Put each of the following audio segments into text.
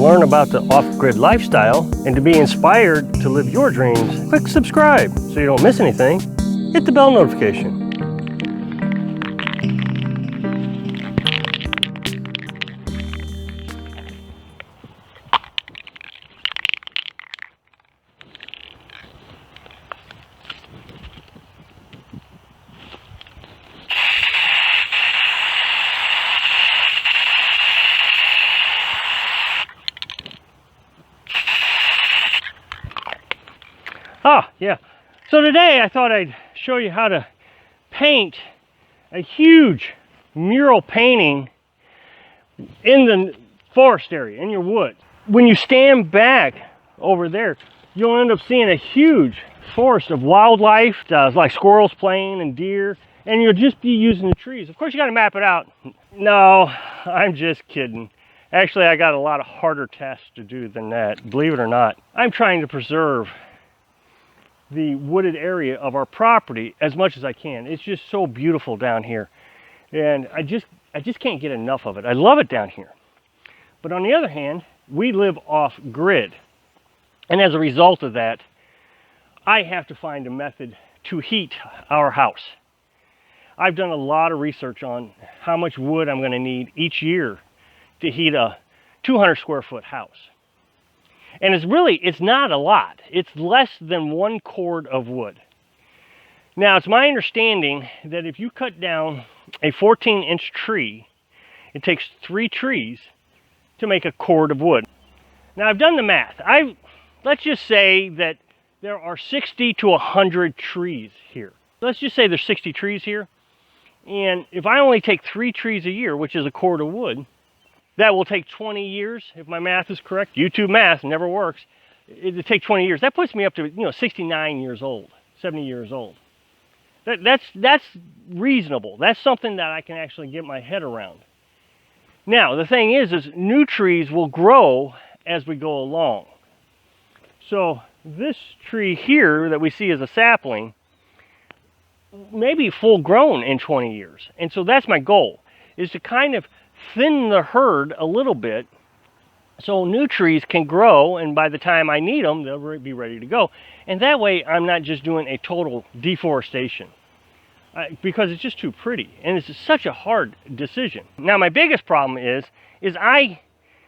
learn about the off-grid lifestyle and to be inspired to live your dreams, click subscribe so you don't miss anything. Hit the bell notification. Oh, yeah. So today I thought I'd show you how to paint a huge mural painting in the forest area, in your woods. When you stand back over there, you'll end up seeing a huge forest of wildlife, like squirrels playing and deer, and you'll just be using the trees. Of course, you got to map it out. No, I'm just kidding. Actually, I got a lot of harder tasks to do than that, believe it or not. I'm trying to preserve the wooded area of our property as much as I can. It's just so beautiful down here, and I just can't get enough of it. I love it down here. But on the other hand, we live off grid, and as a result of that, I have to find a method to heat our house. I've done a lot of research on how much wood I'm going to need each year to heat a 200 square foot house. And it's not a lot. It's less than 1 cord of wood. Now, it's my understanding that if you cut down a 14-inch tree, it takes 3 trees to make a cord of wood. Now, I've done the math. Let's just say that there are 60 to 100 trees here. Let's just say there's 60 trees here. And if I only take 3 trees a year, which is a cord of wood, that will take 20 years, if my math is correct. YouTube math never works. It'll take 20 years. That puts me up to 69 years old, 70 years old. That's reasonable. That's something that I can actually get my head around. Now, the thing is new trees will grow as we go along. So this tree here that we see as a sapling may be full grown in 20 years. And so that's my goal, is to kind of thin the herd a little bit so new trees can grow, and by the time I need them, they'll be ready to go. And that way I'm not just doing a total deforestation, because it's just too pretty, and it's such a hard decision. Now, my biggest problem is I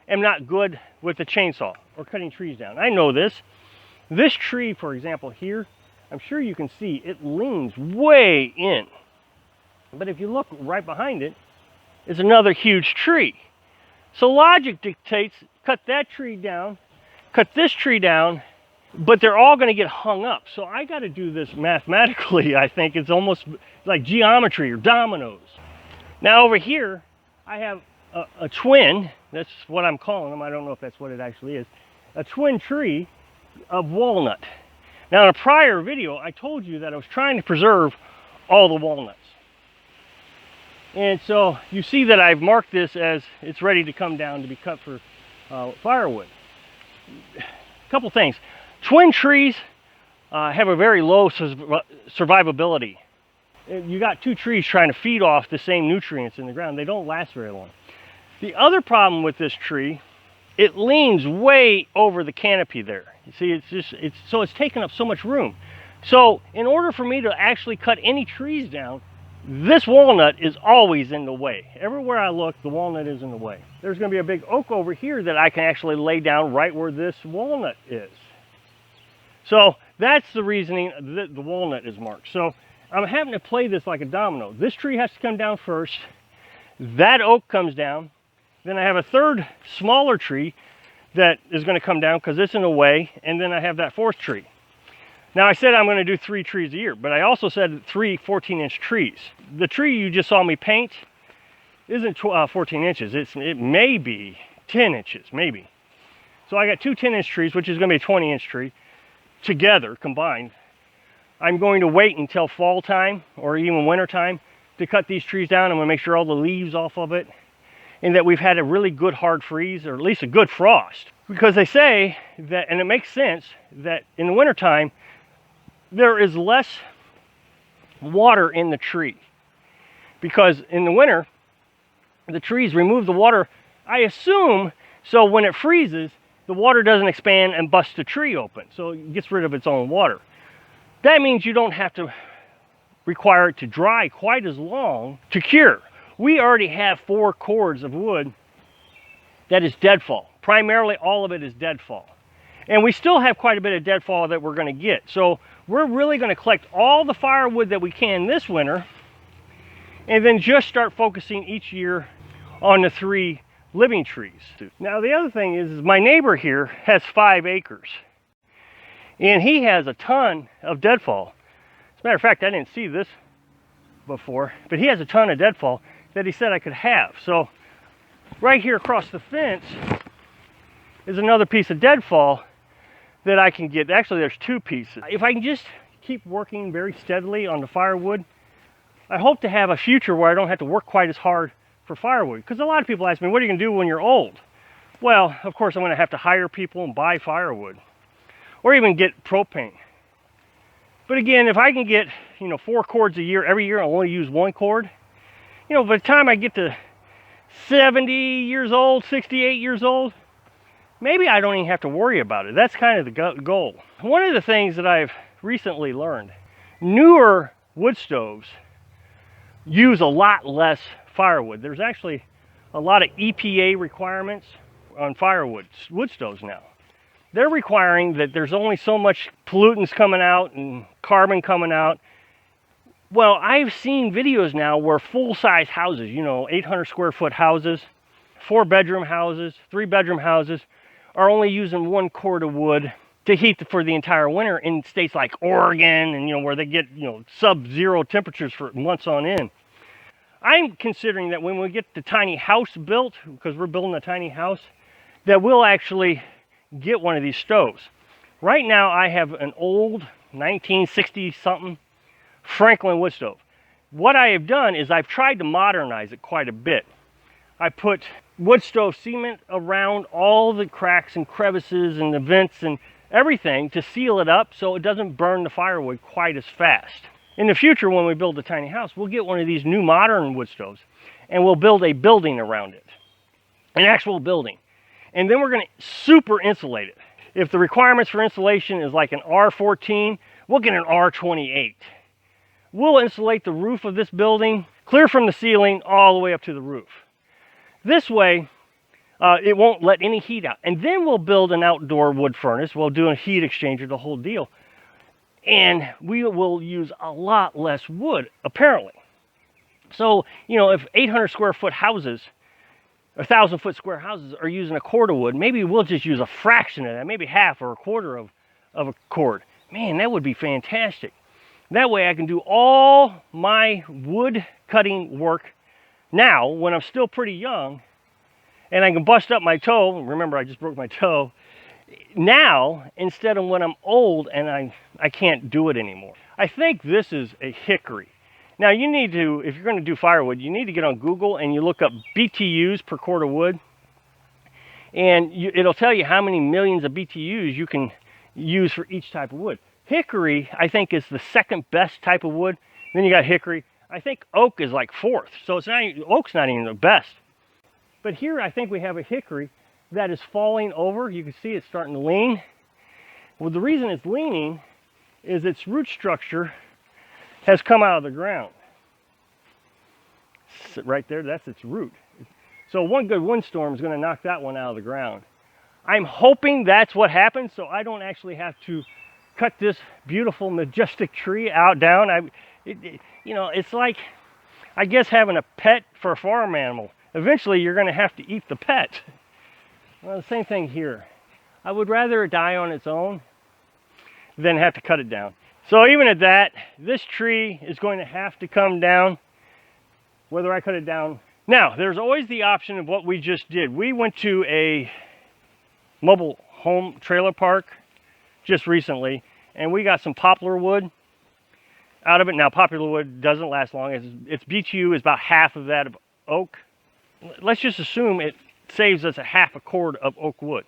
am not good with the chainsaw or cutting trees down. I know this. This tree, for example, here, I'm sure you can see it leans way in. But if you look right behind it, is another huge tree. So logic dictates, cut that tree down, cut this tree down, but they're all going to get hung up. So I got to do this mathematically. I think it's almost like geometry or dominoes. Now over here, I have a twin, that's what I'm calling them, I don't know if that's what it actually is, a twin tree of walnut. Now in a prior video, I told you that I was trying to preserve all the walnuts. And so you see that I've marked this as it's ready to come down to be cut for firewood. A couple things. Twin trees have a very low survivability. You got 2 trees trying to feed off the same nutrients in the ground. They don't last very long. The other problem with this tree, it leans way over the canopy there. You see, it's taking up so much room. So in order for me to actually cut any trees down, this walnut is always in the way. Everywhere I look, the walnut is in the way. There's going to be a big oak over here that I can actually lay down right where this walnut is. So that's the reasoning that the walnut is marked. So I'm having to play this like a domino. This tree has to come down first. That oak comes down. Then I have a third smaller tree that is going to come down because it's in the way. And then I have that 4th tree. Now, I said I'm going to do 3 trees a year, but I also said 3 14-inch trees. The tree you just saw me paint isn't 14 inches. It may be 10 inches, maybe. So I got 2 10-inch trees, which is going to be a 20-inch tree, together, combined. I'm going to wait until fall time or even winter time to cut these trees down. I'm going to make sure all the leaves off of it, and that we've had a really good hard freeze, or at least a good frost. Because they say that, and it makes sense, that in the wintertime, there is less water in the tree. Because in the winter, the trees remove the water, I assume, So when it freezes, the water doesn't expand and bust the tree open. So it gets rid of its own water. That means you don't have to require it to dry quite as long to cure. We already have 4 cords of wood that is deadfall. Primarily all of it is deadfall. And we still have quite a bit of deadfall that we're going to get. So we're really going to collect all the firewood that we can this winter, and then just start focusing each year on the 3 living trees. Now the other thing is my neighbor here has 5 acres. And he has a ton of deadfall. As a matter of fact, I didn't see this before, but he has a ton of deadfall that he said I could have. So right here across the fence is another piece of deadfall that I can get. Actually, there's 2 pieces. If I can just keep working very steadily on the firewood, I hope to have a future where I don't have to work quite as hard for firewood. Because a lot of people ask me, what are you going to do when you're old? Well, of course, I'm going to have to hire people and buy firewood, or even get propane. But again, if I can get, 4 cords a year, every year I'll only use 1 cord, by the time I get to 70 years old, 68 years old, maybe I don't even have to worry about it. That's kind of the goal. One of the things that I've recently learned, newer wood stoves use a lot less firewood. There's actually a lot of EPA requirements on wood stoves now. They're requiring that there's only so much pollutants coming out and carbon coming out. Well, I've seen videos now where full-size houses, 800 square foot houses, 4-bedroom houses, 3-bedroom houses, are only using 1 cord of wood to heat for the entire winter in states like Oregon and, where they get, sub-zero temperatures for months on end. I'm considering that when we get the tiny house built, because we're building a tiny house, that we'll actually get one of these stoves. Right now I have an old 1960 something Franklin wood stove. What I have done is I've tried to modernize it quite a bit. I put wood stove cement around all the cracks and crevices and the vents and everything to seal it up so it doesn't burn the firewood quite as fast. In the future, when we build a tiny house, we'll get one of these new modern wood stoves and we'll build a building around it, an actual building. And then we're going to super insulate it. If the requirements for insulation is like an R14, we'll get an R28. We'll insulate the roof of this building clear from the ceiling all the way up to the roof. This way, it won't let any heat out. And then we'll build an outdoor wood furnace. We'll do a heat exchanger, the whole deal. And we will use a lot less wood, apparently. So, if 800 square foot houses, 1,000 foot square houses are using a cord of wood, maybe we'll just use a fraction of that, maybe half or a quarter of a cord. Man, that would be fantastic. That way I can do all my wood cutting work now when I'm still pretty young, and I can bust up my toe. Remember, I just broke my toe. Now, instead of when I'm old and I can't do it anymore. I think this is a hickory. Now you need to, if you're going to do firewood, you need to get on Google and you look up BTUs per cord of wood. And it'll tell you how many millions of BTUs you can use for each type of wood. Hickory, I think, is the 2nd best type of wood. Then you got hickory. I think oak is like 4th. So oak's not even the best. But here I think we have a hickory that is falling over. You can see it's starting to lean. Well, the reason it's leaning is its root structure has come out of the ground. Right there, that's its root. So one good windstorm is going to knock that one out of the ground. I'm hoping that's what happens, so I don't actually have to cut this beautiful, majestic tree down. It's like, I guess, having a pet for a farm animal. Eventually, you're going to have to eat the pet. Well, the same thing here. I would rather it die on its own than have to cut it down. So even at that, this tree is going to have to come down, whether I cut it down. Now, there's always the option of what we just did. We went to a mobile home trailer park just recently, and we got some poplar wood out of it. Now, poplar wood doesn't last long. Its BTU is about half of that of oak. Let's just assume it saves us a half a cord of oak wood.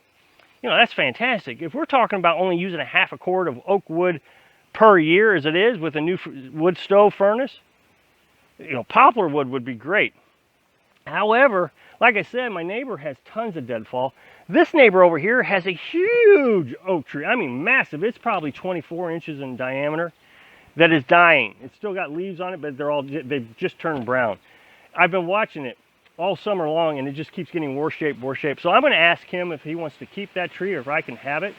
That's fantastic. If we're talking about only using a half a cord of oak wood per year, as it is with a new wood stove furnace, poplar wood would be great. However, like I said, my neighbor has tons of deadfall. This neighbor over here has a huge oak tree. I mean, massive. It's probably 24 inches in diameter that is dying. It's still got leaves on it, but they've just turned brown. I've been watching it all summer long, and it just keeps getting worse shape, worse shape. So I'm going to ask him if he wants to keep that tree or if I can have it.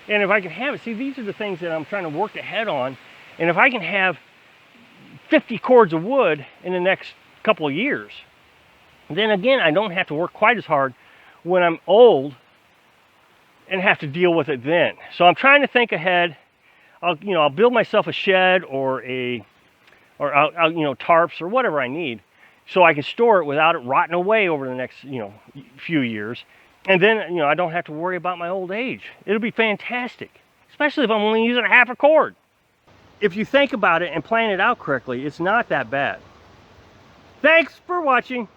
And if I can have it, see, these are the things that I'm trying to work ahead on. And if I can have 50 cords of wood in the next couple of years, then again, I don't have to work quite as hard when I'm old and have to deal with it then. So I'm trying to think ahead. I'll build myself a shed or tarps or whatever I need, so I can store it without it rotting away over the next, few years. And then, I don't have to worry about my old age. It'll be fantastic, especially if I'm only using half a cord. If you think about it and plan it out correctly, it's not that bad. Thanks for watching.